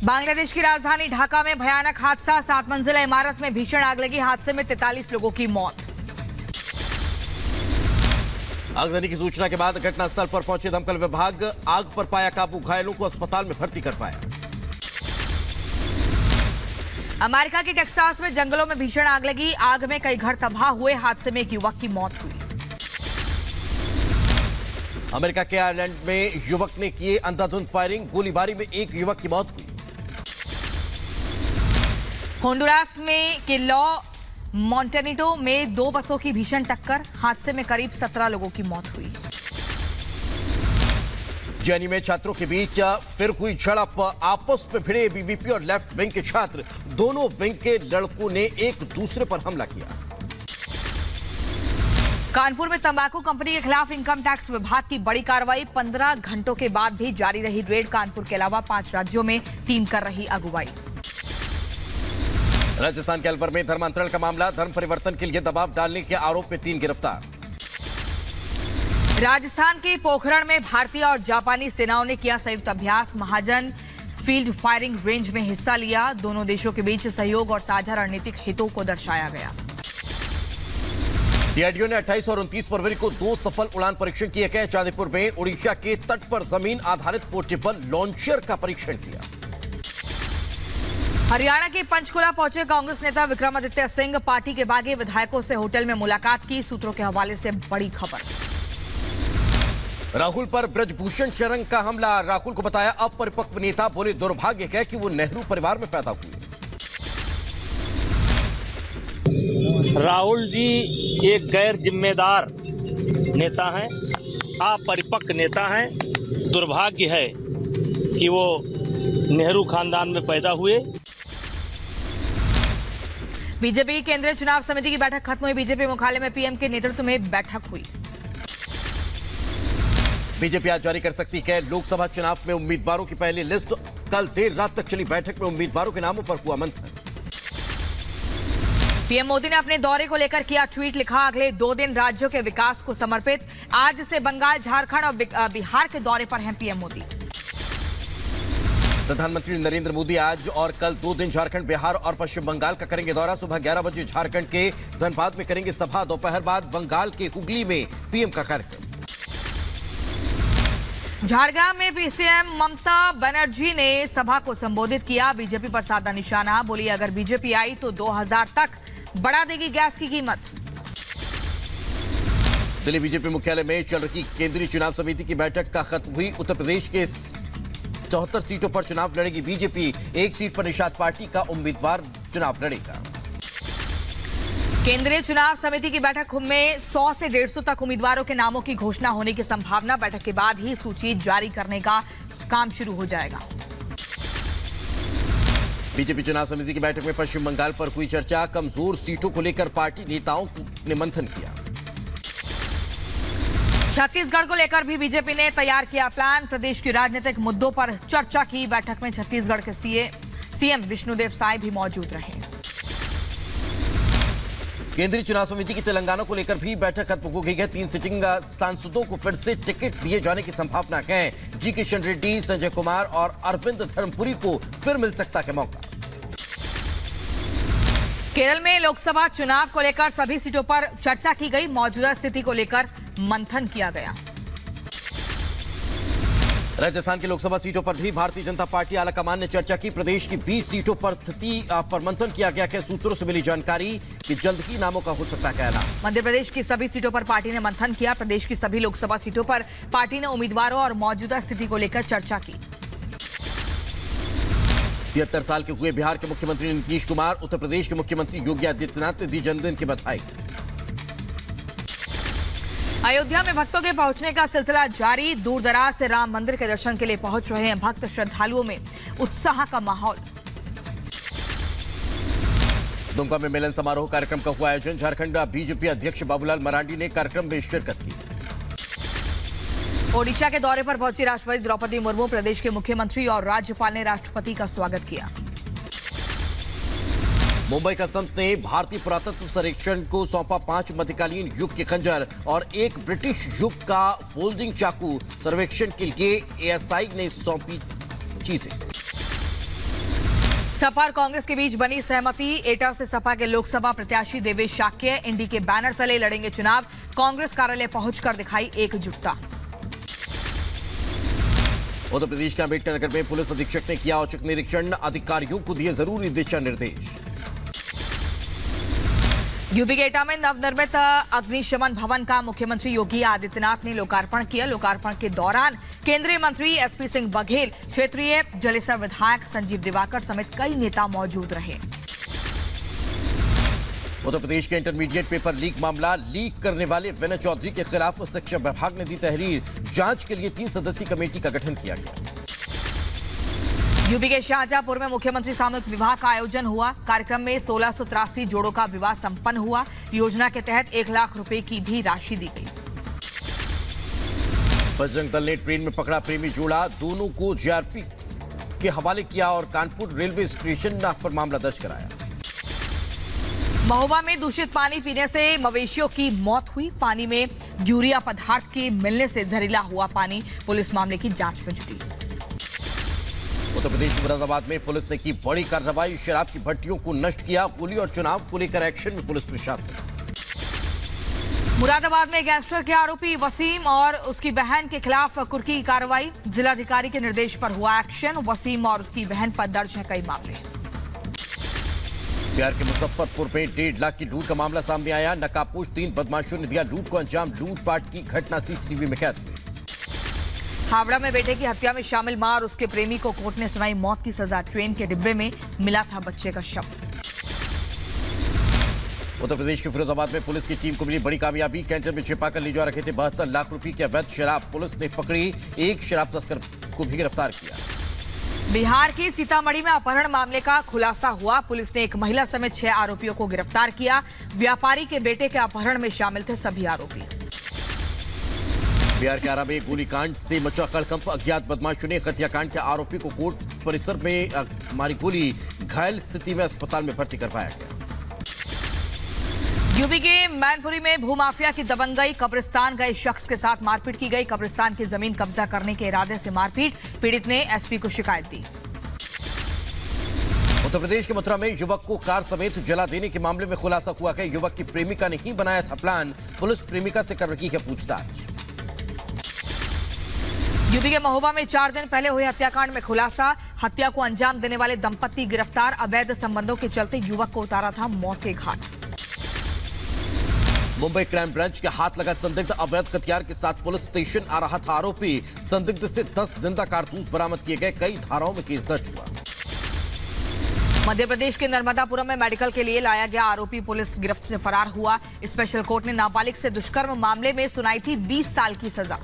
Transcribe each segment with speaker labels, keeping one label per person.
Speaker 1: बांग्लादेश की राजधानी ढाका में भयानक हादसा, 7 मंजिला इमारत में भीषण आग लगी। हादसे में 43 लोगों की मौत।
Speaker 2: आगजनी की सूचना के बाद घटनास्थल पर पहुंचे दमकल विभाग, आग पर पाया काबू, घायलों को अस्पताल में भर्ती करवाया।
Speaker 1: अमेरिका के टेक्सास में जंगलों में भीषण आग लगी। आग में कई घर तबाह हुए। हादसे में एक युवक की मौत हुई।
Speaker 2: अमेरिका के आयरलैंड में युवक ने किए अंधाधुंध फायरिंग, गोलीबारी में एक युवक की मौत हुई।
Speaker 1: होंडुरास में के लॉ मॉन्टेनिटो में 2 बसों की भीषण टक्कर। हादसे में करीब 17 लोगों की मौत हुई।
Speaker 2: जेएनयू में छात्रों के बीच फिर हुई झड़प, आपस में भिड़े बीवीपी और लेफ्ट विंग के छात्र। दोनों विंग के लड़कों ने एक दूसरे पर हमला किया।
Speaker 1: कानपुर में तंबाकू कंपनी के खिलाफ इनकम टैक्स विभाग की बड़ी कार्रवाई। 15 घंटों के बाद भी जारी रही रेड। कानपुर के अलावा 5 राज्यों में टीम कर रही अगुवाई।
Speaker 2: राजस्थान के अलवर में धर्मांतरण का मामला, धर्म परिवर्तन के लिए दबाव डालने के आरोप में 3 गिरफ्तार।
Speaker 1: राजस्थान के पोखरण में भारतीय और जापानी सेनाओं ने किया संयुक्त अभ्यास। महाजन फील्ड फायरिंग रेंज में हिस्सा लिया। दोनों देशों के बीच सहयोग और साझा रणनीतिक हितों को दर्शाया गया।
Speaker 2: डीआरडीओ ने 28 और 29 फरवरी को 2 सफल उड़ान परीक्षण किए गए। चांदीपुर में उड़ीसा के तट पर जमीन आधारित पोर्टेबल लॉन्चर का परीक्षण किया।
Speaker 1: हरियाणा के पंचकुला पहुंचे कांग्रेस नेता विक्रमादित्य सिंह। पार्टी के बागी विधायकों से होटल में मुलाकात की। सूत्रों के हवाले से बड़ी खबर।
Speaker 2: राहुल पर ब्रजभूषण शरण का हमला, राहुल को बताया अपरिपक्व नेता। बोले दुर्भाग्य है कि वो नेहरू परिवार में पैदा हुए।
Speaker 3: राहुल जी एक गैर जिम्मेदार नेता हैं, अपरिपक्व नेता हैं। दुर्भाग्य है कि वो नेहरू खानदान में पैदा हुए।
Speaker 1: बीजेपी केंद्रीय चुनाव समिति की बैठक खत्म हुई। बीजेपी मुख्यालय में पीएम के नेतृत्व में बैठक हुई।
Speaker 2: बीजेपी आज जारी कर सकती है लोकसभा चुनाव में उम्मीदवारों की पहली लिस्ट। कल देर रात तक चली बैठक में उम्मीदवारों के नामों पर हुआ मंथन।
Speaker 1: पीएम मोदी ने अपने दौरे को लेकर किया ट्वीट, लिखा अगले 2 दिन राज्यों के विकास को समर्पित। आज से बंगाल, झारखंड और बिहार के दौरे पर हैं पीएम मोदी।
Speaker 2: प्रधानमंत्री नरेंद्र मोदी आज और कल 2 दिन झारखंड, बिहार और पश्चिम बंगाल का करेंगे दौरा। सुबह 11 बजे झारखंड के धनबाद में करेंगे सभा। दोपहर बाद बंगाल के हुगली में पीएम का कार्यक्रम।
Speaker 1: झारग्राम में भी सीएम ममता बनर्जी ने सभा को संबोधित किया। बीजेपी पर साधा निशाना, बोली अगर बीजेपी आई तो 2000 तक बढ़ा देगी गैस की कीमत।
Speaker 2: दिल्ली बीजेपी मुख्यालय में चल रही केंद्रीय चुनाव समिति की बैठक का खत्म हुई। उत्तर प्रदेश के 74 सीटों पर चुनाव लड़ेगी बीजेपी। 1 सीट पर निषाद पार्टी का उम्मीदवार चुनाव लड़ेगा।
Speaker 1: केंद्रीय चुनाव समिति की बैठक में 100 से 150 तक उम्मीदवारों के नामों की घोषणा होने की संभावना। बैठक के बाद ही सूची जारी करने का काम शुरू हो जाएगा।
Speaker 2: बीजेपी चुनाव समिति की बैठक में पश्चिम बंगाल पर हुई चर्चा। कमजोर सीटों को लेकर पार्टी नेताओं ने मंथन किया।
Speaker 1: छत्तीसगढ़ को लेकर भी बीजेपी ने तैयार किया प्लान। प्रदेश के राजनीतिक मुद्दों पर चर्चा की। बैठक में छत्तीसगढ़ के सीएम विष्णुदेव साय भी मौजूद रहे।
Speaker 2: केंद्रीय चुनाव समिति की तेलंगाना को लेकर भी बैठक खत्म हो गई है। 3 सिटिंग सांसदों को फिर से टिकट दिए जाने की संभावना है। जी किशन रेड्डी, संजय कुमार और अरविंद धर्मपुरी को फिर मिल सकता है मौका।
Speaker 1: केरल में लोकसभा चुनाव को लेकर सभी सीटों पर चर्चा की गई। मौजूदा स्थिति को लेकर मंथन किया गया।
Speaker 2: राजस्थान की लोकसभा सीटों पर भी भारतीय जनता पार्टी आलाकमान ने चर्चा की। प्रदेश की 20 सीटों पर स्थिति पर मंथन किया गया है। सूत्रों से मिली जानकारी कि जल्द ही नामों का हो सकता है ऐलान। मध्य
Speaker 1: प्रदेश की सभी सीटों पर पार्टी ने मंथन किया। प्रदेश की सभी लोकसभा सीटों पर पार्टी ने उम्मीदवारों और मौजूदा स्थिति को लेकर चर्चा की।
Speaker 2: 73 साल के हुए बिहार के मुख्यमंत्री नीतीश कुमार, उत्तर प्रदेश के मुख्यमंत्री योगी आदित्यनाथ ने दी जन्मदिन की बधाई।
Speaker 1: अयोध्या में भक्तों के पहुंचने का सिलसिला जारी। दूर दराज से राम मंदिर के दर्शन के लिए पहुंच रहे हैं भक्त। श्रद्धालुओं में उत्साह का माहौल।
Speaker 2: दुमका में मिलन समारोह कार्यक्रम का हुआ आयोजन। झारखंड बीजेपी अध्यक्ष बाबूलाल मरांडी ने कार्यक्रम में शिरकत की। ओडिशा के दौरे पर पहुंची राष्ट्रपति द्रौपदी मुर्मू। प्रदेश के मुख्यमंत्री और राज्यपाल ने राष्ट्रपति का स्वागत किया। मुंबई का संत ने भारतीय पुरातत्व सर्वेक्षण को सौंपा 5 मध्यकालीन युग के खंजर और 1 ब्रिटिश युग का फोल्डिंग चाकू। सर्वेक्षण के लिए एएसआई ने सौंपी चीजें।
Speaker 1: सपा और कांग्रेस के बीच बनी सहमति। एटा से सपा के लोकसभा प्रत्याशी देवेश शाक्य इंडी के बैनर तले लड़ेंगे चुनाव। कांग्रेस कार्यालय पहुंचकर दिखाई एकजुटता।
Speaker 2: उत्तर प्रदेश के अम्बेडकर नगर में पुलिस अधीक्षक ने किया औचक निरीक्षण, अधिकारियों को दिए जरूरी दिशा निर्देश।
Speaker 1: यूपी के एटा में नवनिर्मित अग्निशमन भवन का मुख्यमंत्री योगी आदित्यनाथ ने लोकार्पण किया। लोकार्पण के दौरान केंद्रीय मंत्री एसपी सिंह बघेल, क्षेत्रीय जलेसर विधायक संजीव दिवाकर समेत कई नेता मौजूद रहे।
Speaker 2: उत्तर प्रदेश के इंटरमीडिएट पेपर लीक मामला, लीक करने वाले विनय चौधरी के खिलाफ शिक्षा विभाग ने दी तहरीर। जांच के लिए 3 सदस्यीय कमेटी का गठन किया गया।
Speaker 1: यूपी के शाहजहांपुर में मुख्यमंत्री सामूहिक विवाह का आयोजन हुआ। कार्यक्रम में 1683 जोड़ों का विवाह संपन्न हुआ। योजना के तहत 1 लाख रुपए की भी राशि दी गई।
Speaker 2: बजरंग दल ने ट्रेन में पकड़ा प्रेमी जोड़ा, दोनों को जीआरपी के हवाले किया और कानपुर रेलवे स्टेशन पर मामला दर्ज कराया।
Speaker 1: महोबा में दूषित पानी पीने से मवेशियों की मौत हुई। पानी में यूरिया पदार्थ के मिलने से जहरीला हुआ पानी। पुलिस मामले की जांच में जुटी।
Speaker 2: उत्तर प्रदेश के मुरादाबाद में पुलिस ने की बड़ी कार्रवाई, शराब की भट्टियों को नष्ट किया। होली और चुनाव को लेकर एक्शन में पुलिस प्रशासन।
Speaker 1: मुरादाबाद में गैंगस्टर के आरोपी वसीम और उसकी बहन के खिलाफ कुर्की की कार्रवाई। जिलाधिकारी के निर्देश पर हुआ एक्शन। वसीम और उसकी बहन पर दर्ज है कई मामले।
Speaker 2: बिहार के मुजफ्फरपुर में 1.5 लाख की लूट का मामला सामने आया। नकाबपोश 3 बदमाशों ने दिया लूट को अंजाम। लूटपाट की घटना सीसीटीवी में कैद हुई।
Speaker 1: हावड़ा में बेटे की हत्या में शामिल मां और उसके प्रेमी को कोर्ट ने सुनाई मौत की सजा। ट्रेन के डिब्बे में मिला था बच्चे का शव।
Speaker 2: उत्तर प्रदेश के फिरोजाबाद में पुलिस की टीम को मिली बड़ी कामयाबी। कैंटर में छिपाकर ले जा रखे थे 72 लाख रुपए की अवैध शराब। पुलिस ने पकड़ी एक शराब तस्कर को भी गिरफ्तार किया।
Speaker 1: बिहार के सीतामढ़ी में अपहरण मामले का खुलासा हुआ। पुलिस ने एक महिला समेत 6 आरोपियों को गिरफ्तार किया। व्यापारी के बेटे के अपहरण में शामिल थे सभी आरोपी।
Speaker 2: बिहार के आरा में गोलीकांड से मचा हड़कंप। अज्ञात बदमाशों ने हत्याकांड के आरोपी को कोर्ट परिसर में मारी गोली। घायल स्थिति में अस्पताल में भर्ती करवाया गया। यूपी के मैनपुरी में भूमाफिया की दबंगई। कब्रिस्तान गए शख्स के साथ मारपीट की गई। कब्रिस्तान की जमीन कब्जा करने के इरादे से मारपीट। पीड़ित ने एसपी को शिकायत दी। उत्तर प्रदेश के मथुरा में युवक को कार समेत जला देने के मामले में खुलासा हुआ है। युवक की प्रेमिका ने ही बनाया था प्लान। पुलिस प्रेमिका से कर रही है पूछताछ। यूपी के महोबा में 4 दिन पहले हुए हत्याकांड में खुलासा। हत्या को अंजाम देने वाले दंपत्ति गिरफ्तार। अवैध संबंधों के चलते युवक को उतारा था मौत के घाट। मुंबई क्राइम ब्रांच के हाथ लगा संदिग्ध। अवैध हथियार के साथ पुलिस स्टेशन आ रहा था आरोपी। संदिग्ध से 10 जिंदा कारतूस बरामद किए गए। कई धाराओं में केस दर्ज हुआ। मध्य प्रदेश के नर्मदापुरम में मेडिकल के लिए लाया गया आरोपी पुलिस गिरफ्त से फरार हुआ। स्पेशल कोर्ट ने नाबालिग से दुष्कर्म मामले में सुनाई थी 20 साल की सजा।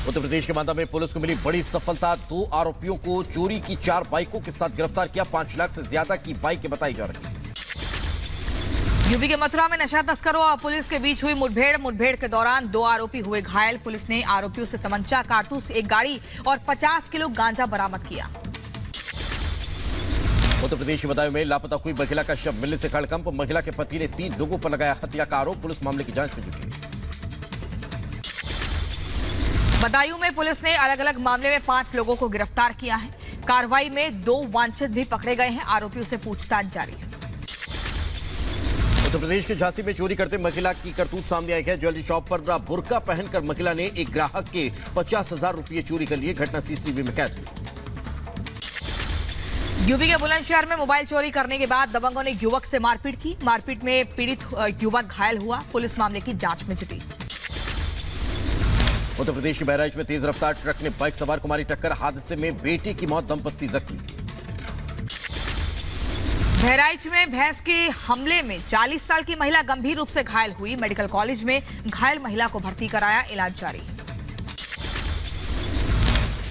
Speaker 2: उत्तर प्रदेश के बांदा में पुलिस को मिली बड़ी सफलता। 2 आरोपियों को चोरी की 4 बाइकों के साथ गिरफ्तार किया। 5 लाख से ज्यादा की बाइकें बताई जा रही है। यूपी के मथुरा में नशा तस्करों और पुलिस के बीच हुई मुठभेड़ के दौरान 2 आरोपी हुए घायल। पुलिस ने आरोपियों से तमंचा, कारतूस, एक गाड़ी और 50 किलो गांजा बरामद किया। उत्तर प्रदेश के बदायूं में लापता हुई महिला का शव मिलने से हड़कंप। महिला के पति ने 3 लोगों पर लगाया हत्या का आरोप। पुलिस मामले की जांच में जुटी है। बदायूं में पुलिस ने अलग अलग मामले में 5 लोगों को गिरफ्तार किया है। कार्रवाई में 2 वांछित भी पकड़े गए हैं। आरोपियों से पूछताछ जारी है। उत्तर प्रदेश के झांसी में चोरी करते महिला की करतूत सामने आई है। ज्वेलरी शॉप पर बुर्का पहनकर महिला ने एक ग्राहक के 50,000 रुपये चोरी कर लिए। घटना सीसीटीवी में कैद हुई। यूपी के बुलंदशहर में मोबाइल चोरी करने के बाद दबंगों ने युवक से मारपीट की। मारपीट में पीड़ित युवक घायल हुआ। पुलिस मामले की जांच में जुटी। उत्तर प्रदेश के बहराइच में तेज रफ्तार ट्रक ने बाइक सवार को मारी टक्कर। हादसे में बेटे की मौत, दंपत्ति जख्मी। बहराइच में भैंस के हमले में 40 साल की महिला गंभीर रूप से घायल हुई। मेडिकल कॉलेज में घायल महिला को भर्ती कराया, इलाज जारी।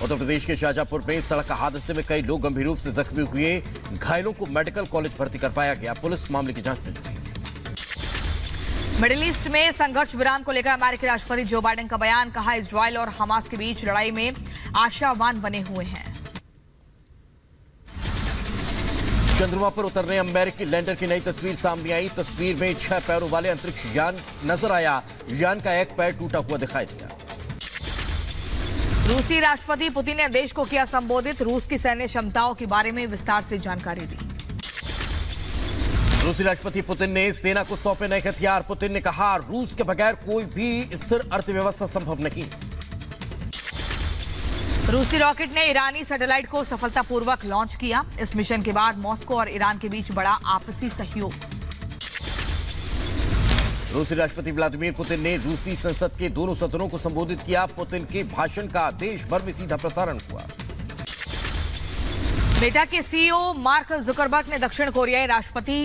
Speaker 2: उत्तर प्रदेश के शाहजहांपुर में सड़क हादसे में कई लोग गंभीर रूप से जख्मी हुए। घायलों को मेडिकल कॉलेज भर्ती करवाया गया। पुलिस मामले की जांच में जुटी। मिडिल ईस्ट में संघर्ष विराम को लेकर अमेरिकी राष्ट्रपति जो बाइडेन का बयान। कहा, इजरायल और हमास के बीच लड़ाई में आशावान बने हुए हैं। चंद्रमा पर उतरने अमेरिकी लैंडर की नई तस्वीर सामने आई। तस्वीर में 6 पैरों वाले अंतरिक्ष यान नजर आया। यान का एक पैर टूटा हुआ दिखाई दिया।
Speaker 1: रूसी राष्ट्रपति पुतिन ने देश को किया संबोधित, रूस की सैन्य क्षमताओं के बारे में विस्तार से जानकारी दी।
Speaker 2: रूसी राष्ट्रपति पुतिन ने सेना को सौंपे नए हथियार। पुतिन ने कहा, रूस के बगैर कोई भी स्थिर अर्थव्यवस्था संभव नहीं।
Speaker 1: रूसी रॉकेट ने ईरानी सैटेलाइट को सफलतापूर्वक लॉन्च किया। इस मिशन के बाद मॉस्को और ईरान के बीच बढ़ा आपसी सहयोग।
Speaker 2: रूसी राष्ट्रपति व्लादिमीर पुतिन ने रूसी संसद के दोनों सदनों को संबोधित किया। पुतिन के भाषण का देश भर में सीधा प्रसारण हुआ।
Speaker 1: मेटा के सीईओ मार्क जुकरबर्ग ने दक्षिण कोरियाई राष्ट्रपति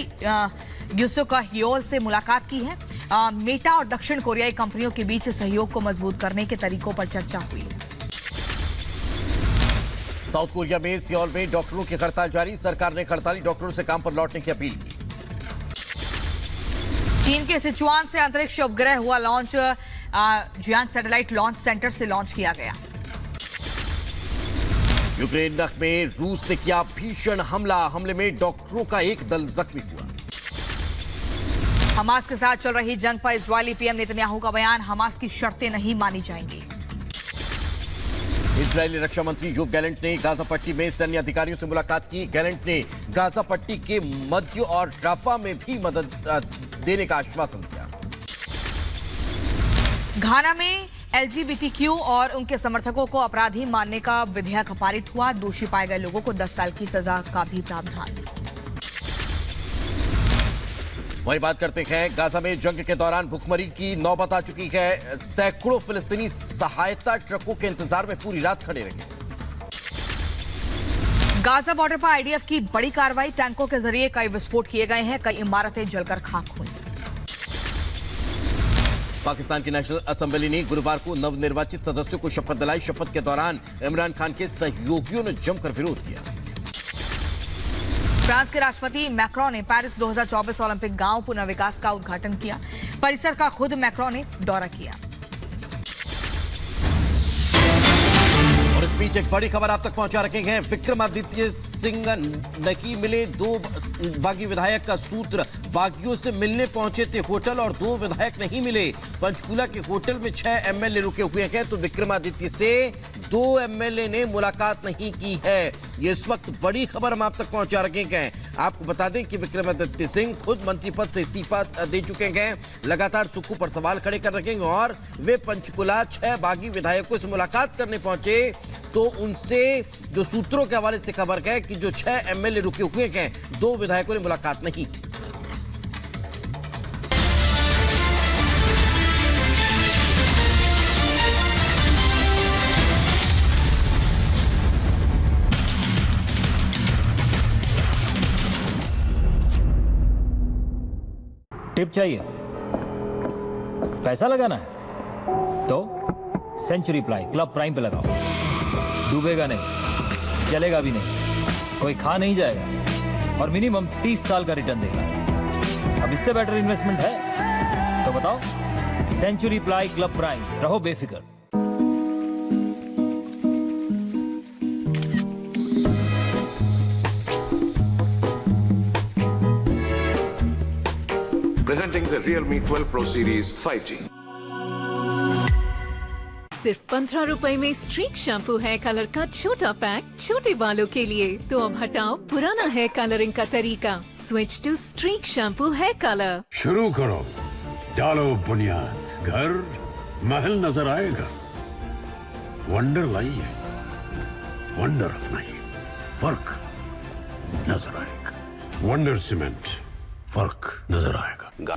Speaker 1: यूसुक हियोल से मुलाकात की है। मेटा और दक्षिण कोरियाई कंपनियों के बीच सहयोग को मजबूत करने के तरीकों पर चर्चा हुई।
Speaker 2: साउथ कोरिया में सियोल में डॉक्टरों की हड़ताल जारी। सरकार ने हड़ताली डॉक्टरों से काम पर लौटने की अपील की।
Speaker 1: चीन के सिचुआन से अंतरिक्ष उपग्रह हुआ launch. Jiang satellite launch centre से लॉन्च किया गया।
Speaker 2: यूक्रेन में रूस ने किया भीषण हमला। हमले में डॉक्टरों का एक दल जख्मी हुआ।
Speaker 1: हमास के साथ चल रही जंग पर इजरायली पीएम नेतन्याहू का बयान, हमास की शर्तें नहीं मानी जाएंगी।
Speaker 2: इजरायली रक्षा मंत्री योव गैलेंट ने गाजा पट्टी में सैन्य अधिकारियों से मुलाकात की। गैलेंट ने गाजा पट्टी के मध्य और राफा में भी मदद देने का आश्वासन दिया।
Speaker 1: घाना में एलजीबीटीक्यू और उनके समर्थकों को अपराधी मानने का विधेयक पारित हुआ। दोषी पाए गए लोगों को 10 साल की सजा का भी प्रावधान।
Speaker 2: वही बात करते हैं, गाजा में जंग के दौरान भुखमरी की नौबत आ चुकी है। सैकड़ों फिलिस्तीनी सहायता ट्रकों के इंतजार में पूरी रात खड़े रहे।
Speaker 1: गाजा बॉर्डर पर आईडीएफ की बड़ी कार्रवाई। टैंकों के जरिए कई विस्फोट किए गए हैं। कई इमारतें जलकर खाक हुई।
Speaker 2: पाकिस्तान की नेशनल असेंबली ने गुरुवार को नवनिर्वाचित सदस्यों को शपथ दिलाई। शपथ के दौरान इमरान खान के सहयोगियों ने जमकर विरोध किया।
Speaker 1: फ्रांस के राष्ट्रपति मैक्रोन ने पेरिस 2024 ओलंपिक गांव पुनर्विकास का उद्घाटन किया। परिसर का खुद मैक्रोन ने दौरा किया।
Speaker 2: और इस बीच एक बड़ी खबर आप तक पहुंचा रखेंगे। विक्रमादित्य सिंह नहीं मिले। 2 बागी विधायक का सूत्र, बागियों से मिलने पहुंचे थे होटल और 2 विधायक नहीं मिले। पंचकूला के होटल में 6 एमएलए रुके हुए हैं, तो विक्रमादित्य से 2 एमएलए ने मुलाकात नहीं की है। ये इस वक्त बड़ी खबर हम आप तक पहुंचा रखेंगे। आपको बता दें कि विक्रमादित्य सिंह खुद मंत्री पद से इस्तीफा दे चुके हैं। लगातार सुक्खू पर सवाल खड़े कर रखेंगे और वे पंचकुला 6 बागी विधायकों से मुलाकात करने पहुंचे, तो उनसे जो सूत्रों के हवाले से खबर है कि जो 6 एमएलए रुके हुए हैं, 2 विधायकों ने मुलाकात नहीं की।
Speaker 4: टिप चाहिए, पैसा लगाना है तो सेंचुरी प्लाई क्लब प्राइम पे लगाओ। डूबेगा नहीं, चलेगा भी नहीं, कोई खा नहीं जाएगा और मिनिमम 30 साल का रिटर्न देगा। अब इससे बेटर इन्वेस्टमेंट है तो बताओ। सेंचुरी प्लाई क्लब प्राइम, रहो बेफिक्र।
Speaker 5: Presenting the Realme 12 Pro Series 5G.
Speaker 6: सिर्फ 15 रुपए में स्ट्रीक शैम्पू हेयर कलर का छोटा पैक छोटे बालों के लिए। तो अब हटाओ पुराना हेयर कलरिंग का तरीका। Switch to streak shampoo hair colour.
Speaker 7: शुरू करो, डालो बुनियाद, घर महल नजर आएगा। वंडर लाइए, वंडर अपनाइए, फर्क नजर आएगा। वंडर सीमेंट, फर्क नजर आएगा।